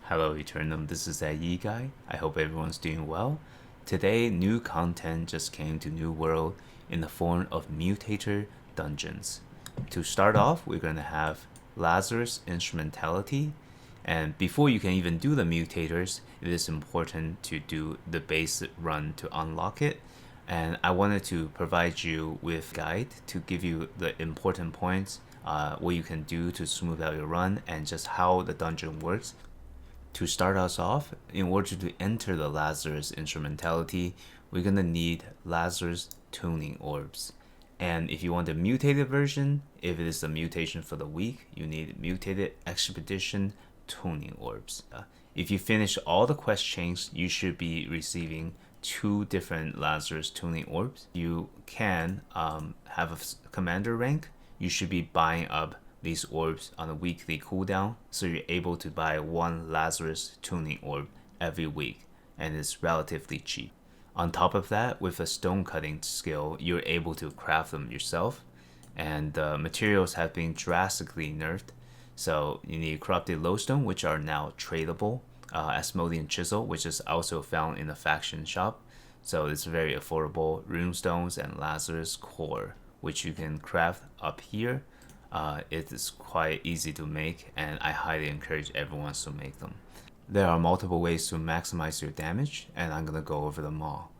Hello Eternum, this is that Yi guy. I hope everyone's doing well. Today, new content just came to New World in the form of Mutator dungeons. To start off, we're going to have Lazarus Instrumentality. And before you can even do the mutators, it is important to do the base run to unlock it. And I wanted to provide you with a guide to give you the important points, what you can do to smooth out your run, and just how the dungeon works. To start us off, in order to enter the Lazarus Instrumentality, we're gonna need Lazarus tuning orbs. And if you want the mutated version, if it is a mutation for the week, you need Mutated Expedition tuning orbs. If you finish all the quest chains, you should be receiving 2 different Lazarus tuning orbs. You can have a commander rank. You should be buying up these orbs on a weekly cooldown, so you're able to buy 1 Lazarus tuning orb every week, and it's relatively cheap. On top of that, with a stone cutting skill, you're able to craft them yourself, and the materials have been drastically nerfed. So you need corrupted lodestone, which are now tradable, Asmodean chisel, which is also found in the faction shop, so it's very affordable, runestones, and Lazarus core, which you can craft up here. It is quite easy to make, and I highly encourage everyone to make them. There are multiple ways to maximize your damage, and I'm gonna go over them all.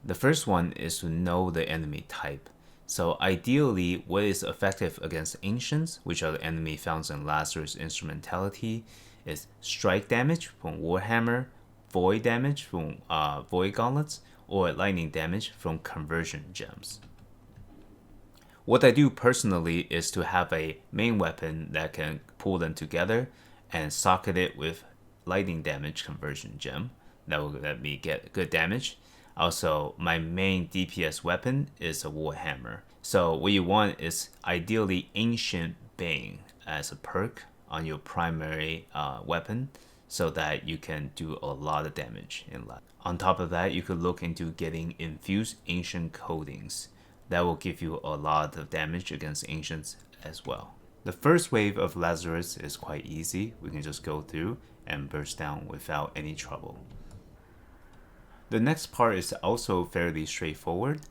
The first one is to know the enemy type. So ideally, what is effective against Ancients, which are the enemy found in Lazarus Instrumentality, is strike damage from Warhammer, void damage from void gauntlets, or lightning damage from conversion gems. What I do personally is to have a main weapon that can pull them together and socket it with lightning damage conversion gem. That will let me get good damage. Also, my main DPS weapon is a warhammer. So what you want is ideally Ancient Bane as a perk on your primary weapon, so that you can do a lot of damage in life. On top of that, you could look into getting infused ancient coatings. That will give you a lot of damage against ancients as well. The first wave of Lazarus is quite easy. We can just go through and burst down without any trouble. The next part is also fairly straightforward.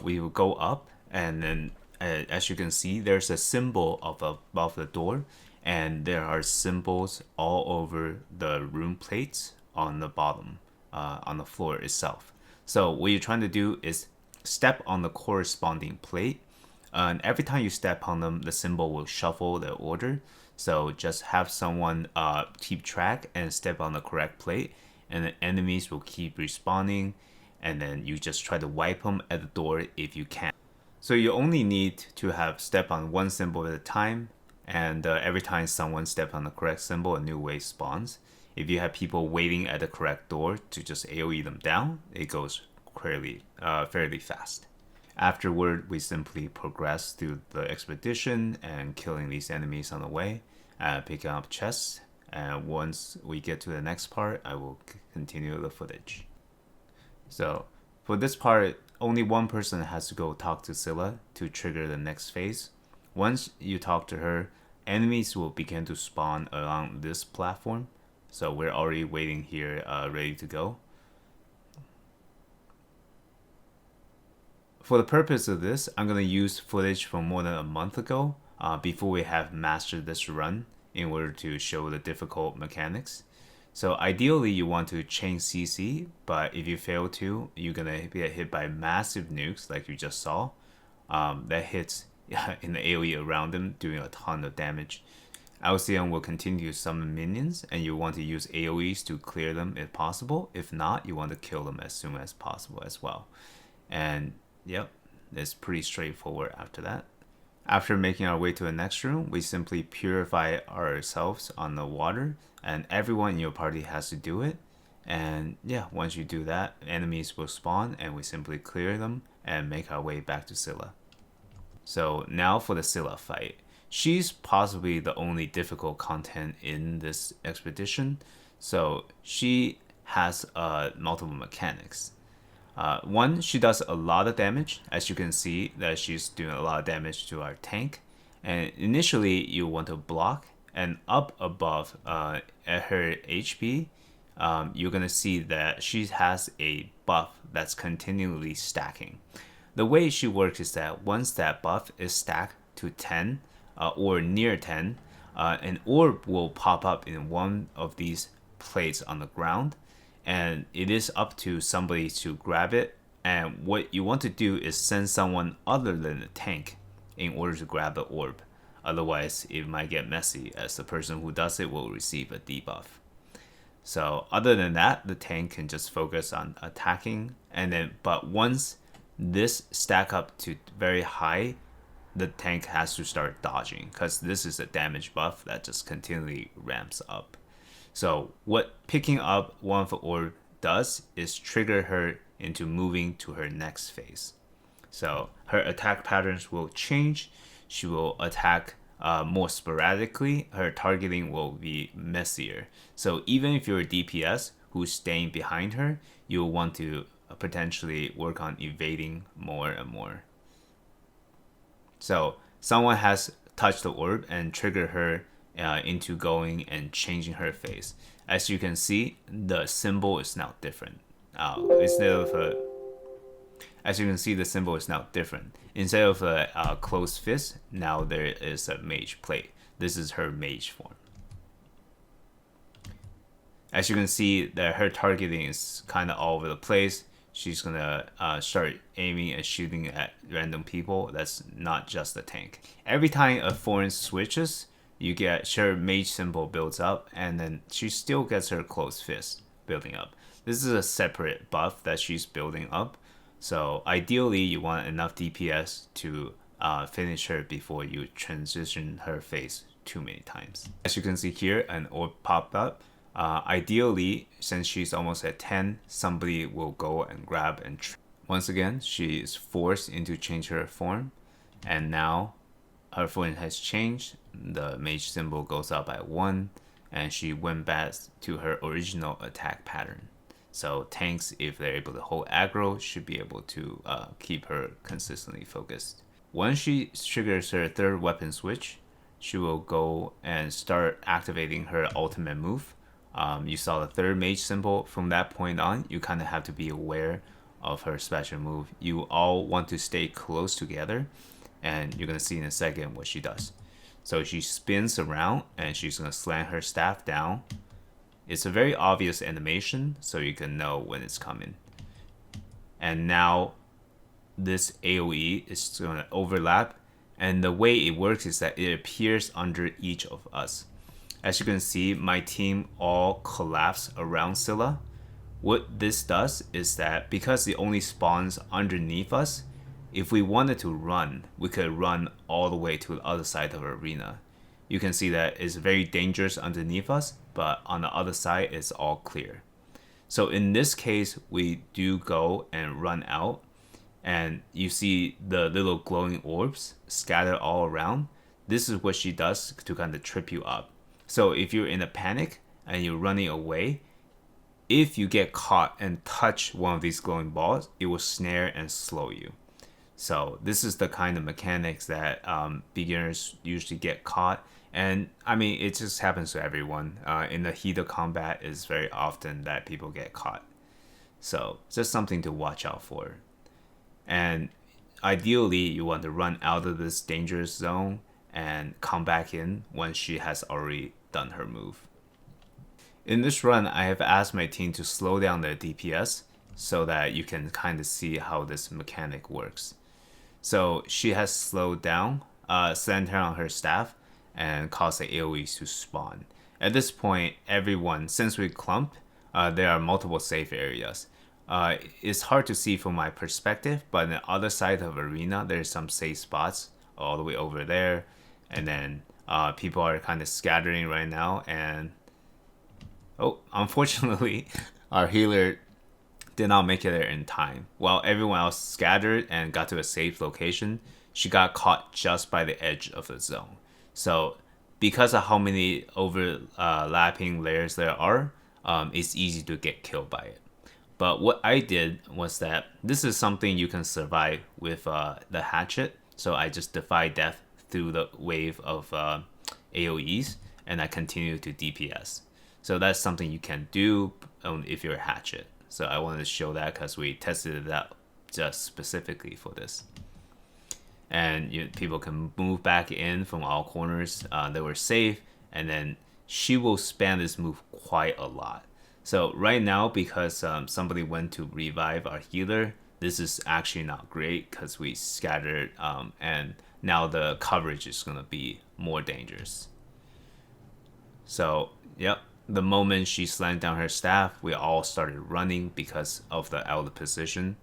We will go up, and then as you can see, there's a symbol above the door, and there are symbols all over the room plates on the bottom, on the floor itself. So what you're trying to do is step on the corresponding plate, and every time you step on them, the symbol will shuffle the order. So just have someone keep track and step on the correct plate, and the enemies will keep respawning, and then you just try to wipe them at the door if you can. So you only need to have step on one symbol at a time, and every time someone steps on the correct symbol, a new wave spawns. If you have people waiting at the correct door to just AoE them down, it goes fairly fast. Afterward, we simply progress through the expedition and killing these enemies on the way, picking up chests, and once we get to the next part, I will continue the footage. So for this part, only one person has to go talk to Scylla to trigger the next phase. Once you talk to her, enemies will begin to spawn along this platform. So we're already waiting here, ready to go. For the purpose of this, I'm going to use footage from more than a month ago, before we have mastered this run, in order to show the difficult mechanics. So ideally you want to chain CC, but if you fail to, you're going to get hit by massive nukes like you just saw. That hits in the AoE around them, doing a ton of damage. Alcyon will continue to summon minions, and you want to use AoEs to clear them if possible. If not, you want to kill them as soon as possible as well. And yep, it's pretty straightforward after that. After making our way to the next room, we simply purify ourselves on the water, and everyone in your party has to do it. And yeah, once you do that, enemies will spawn, and we simply clear them and make our way back to Scylla. So now for the Scylla fight. She's possibly the only difficult content in this expedition. So she has multiple mechanics. One, she does a lot of damage. As you can see, that she's doing a lot of damage to our tank. And initially, you want to block and up above at her HP, you're gonna see that she has a buff that's continually stacking. The way she works is that once that buff is stacked to 10 or near 10, an orb will pop up in one of these plates on the ground, and it is up to somebody to grab it. And what you want to do is send someone other than the tank in order to grab the orb. Otherwise, it might get messy, as the person who does it will receive a debuff. So other than that, the tank can just focus on attacking, but once this stack up to very high, the tank has to start dodging, because this is a damage buff that just continually ramps up. So what picking up one of the orb does is trigger her into moving to her next phase. So her attack patterns will change. She will attack more sporadically. Her targeting will be messier. So even if you're a DPS who's staying behind her, you'll want to potentially work on evading more and more. So someone has touched the orb and triggered her into going and changing her phase. As you can see, the symbol is now different. As you can see, the symbol is now different. Instead of a closed fist, now there is a mage plate. This is her mage form. As you can see, that her targeting is kind of all over the place. She's gonna start aiming and shooting at random people. That's not just the tank. Every time a foreign switches, you get her mage symbol builds up, and then she still gets her closed fist building up. This is a separate buff that she's building up. So ideally, you want enough DPS to finish her before you transition her phase too many times. As you can see here, an orb popped up. Ideally, since she's almost at 10, somebody will go and grab and once again, she is forced into change her form, and now her form has changed. The mage symbol goes up by 1, and she went back to her original attack pattern. So tanks, if they're able to hold aggro, should be able to keep her consistently focused. Once she triggers her third weapon switch, she will go and start activating her ultimate move. You saw the third mage symbol. From that point on, you kind of have to be aware of her special move. You all want to stay close together, and you're going to see in a second what she does. So she spins around, and she's going to slam her staff down. It's a very obvious animation, so you can know when it's coming. And now this AoE is going to overlap, and the way it works is that it appears under each of us. As you can see, my team all collapse around Scylla. What this does is that because it only spawns underneath us, if we wanted to run, we could run all the way to the other side of the arena. You can see that it's very dangerous underneath us, but on the other side, it's all clear. So in this case, we do go and run out, and you see the little glowing orbs scattered all around. This is what she does to kind of trip you up. So if you're in a panic and you're running away, if you get caught and touch one of these glowing balls, it will snare and slow you. So this is the kind of mechanics that beginners usually get caught. And I mean, it just happens to everyone. In the heat of combat, it's very often that people get caught. So just something to watch out for. And ideally, you want to run out of this dangerous zone and come back in once she has already done her move. In this run, I have asked my team to slow down their DPS so that you can kind of see how this mechanic works. So she has slowed down, sent her on her staff, and caused the AoEs to spawn. At this point, everyone, since we clump, there are multiple safe areas. It's hard to see from my perspective, but on the other side of the arena, there's some safe spots all the way over there. And then people are kind of scattering right now. And unfortunately, our healer did not make it there in time. While everyone else scattered and got to a safe location, she got caught just by the edge of the zone. So because of how many overlapping layers there are, it's easy to get killed by it. But what I did was that this is something you can survive with the hatchet. So I just defy death through the wave of AoEs. and I continue to DPS. So that's something you can do if you're a hatchet. So I wanted to show that because we tested it out just specifically for this. And people can move back in from all corners. They were safe, and then she will spam this move quite a lot. So right now, because somebody went to revive our healer, this is actually not great because we scattered, and now the coverage is going to be more dangerous. So, yep, the moment she slammed down her staff, we all started running because of the out of position.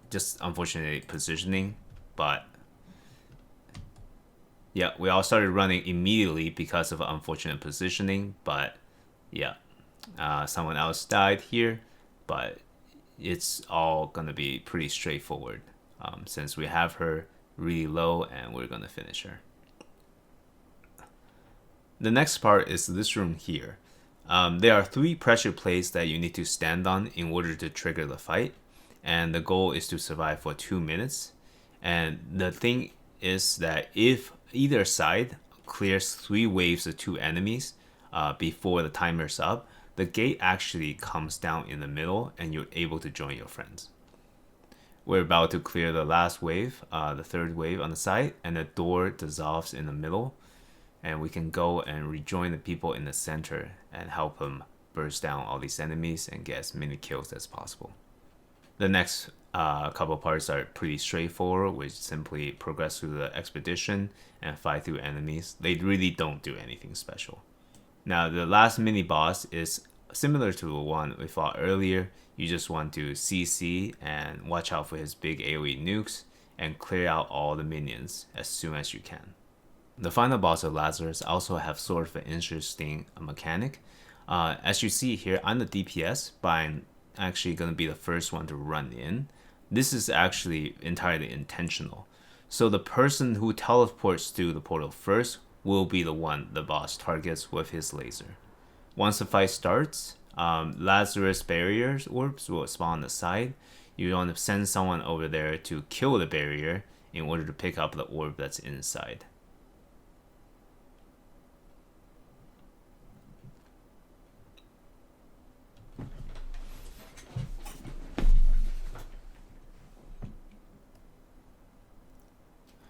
Just unfortunately positioning, but yeah, we all started running immediately because of unfortunate positioning, but yeah, someone else died here, but it's all gonna be pretty straightforward since we have her really low and we're gonna finish her. The next part is this room here. There are 3 pressure plates that you need to stand on in order to trigger the fight, and the goal is to survive for 2 minutes. And the thing is that if either side clears 3 waves of 2 enemies before the timer's up, the gate actually comes down in the middle and you're able to join your friends. We're about to clear the last wave, the 3rd wave on the side, and the door dissolves in the middle, and we can go and rejoin the people in the center and help them burst down all these enemies and get as many kills as possible. The next couple parts are pretty straightforward. We simply progress through the expedition and fight through enemies. They really don't do anything special. Now, the last mini boss is similar to the one we fought earlier. You just want to CC and watch out for his big AoE nukes and clear out all the minions as soon as you can. The final boss of Lazarus also have sort of an interesting mechanic. As you see here, I'm the DPS, but I'm actually going to be the first one to run in. This is actually entirely intentional. So the person who teleports through the portal first will be the one the boss targets with his laser. Once the fight starts, Lazarus barriers orbs will spawn on the side. You want to send someone over there to kill the barrier in order to pick up the orb that's inside.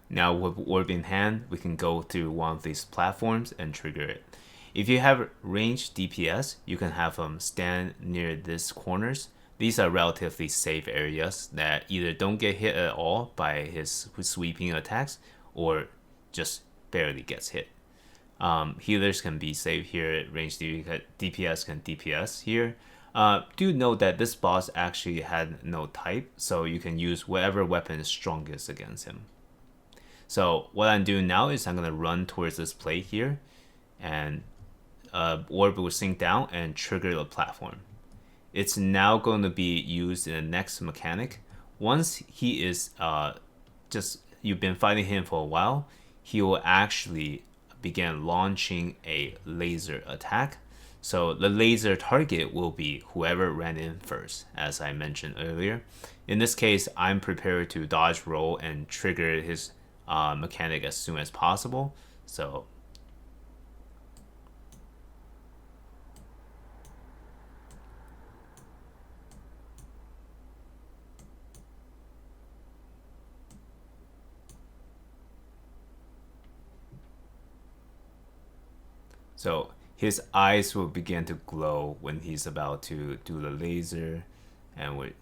Now with orb in hand, we can go through one of these platforms and trigger it. If you have ranged DPS, you can have them stand near these corners. These are relatively safe areas that either don't get hit at all by his sweeping attacks or just barely gets hit. Healers can be safe here, ranged DPS can DPS here. Do note that this boss actually had no type, so you can use whatever weapon is strongest against him. So what I'm doing now is I'm going to run towards this plate here, and orb will sink down and trigger the platform. It's now going to be used in the next mechanic. Once he is you've been fighting him for a while, he will actually begin launching a laser attack. So the laser target will be whoever ran in first, as I mentioned earlier. In this case, I'm prepared to dodge roll and trigger his mechanic as soon as possible. So his eyes will begin to glow when he's about to do the laser, and we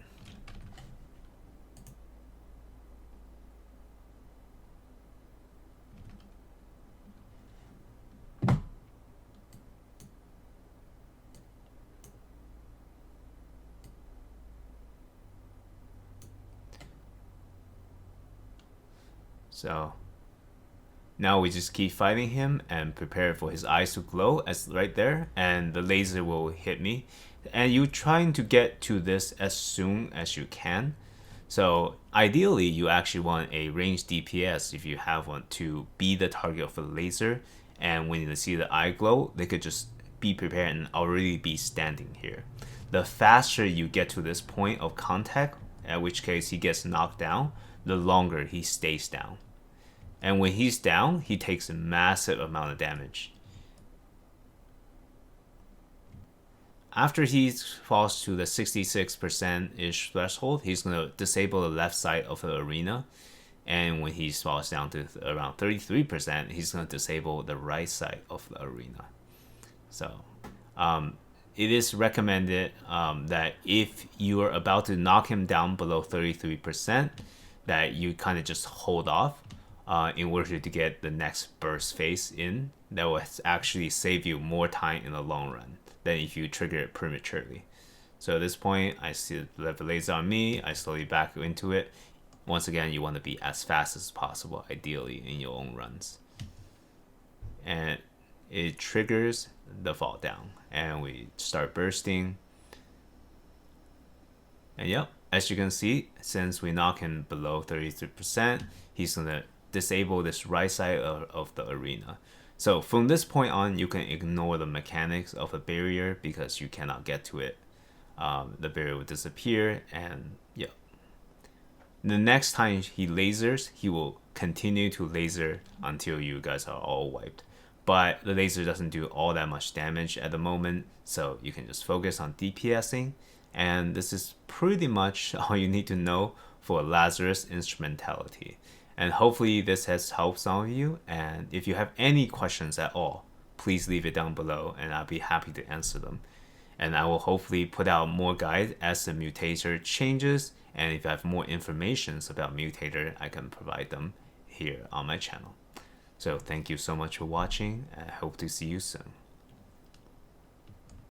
So now we just keep fighting him and prepare for his eyes to glow as right there, and the laser will hit me. And you're trying to get to this as soon as you can. So ideally, you actually want a ranged DPS if you have one to be the target of the laser. And when you see the eye glow, they could just be prepared and already be standing here. The faster you get to this point of contact, at which case he gets knocked down, the longer he stays down. And when he's down, he takes a massive amount of damage. after he falls to the 66%-ish threshold, he's going to disable the left side of the arena. And when he falls down to around 33%, he's going to disable the right side of the arena. So it is recommended that if you are about to knock him down below 33%, that you kind of just hold off in order to get the next burst phase in. That will actually save you more time in the long run than if you trigger it prematurely. So at this point, I see the laser on me. I slowly back into it. Once again, you want to be as fast as possible, ideally, in your own runs. And it triggers the fall down. And we start bursting. And yep, as you can see, since we knock him below 33%, he's going to disable this right side of the arena. So from this point on, you can ignore the mechanics of the barrier because you cannot get to it. The barrier will disappear, and yeah. The next time he lasers, he will continue to laser until you guys are all wiped. But the laser doesn't do all that much damage at the moment, so you can just focus on DPSing. And this is pretty much all you need to know for Lazarus Instrumentality. And hopefully this has helped some of you. And if you have any questions at all, please leave it down below and I'll be happy to answer them. And I will hopefully put out more guides as the Mutator changes. And if I have more information about Mutator, I can provide them here on my channel. So thank you so much for watching, and I hope to see you soon.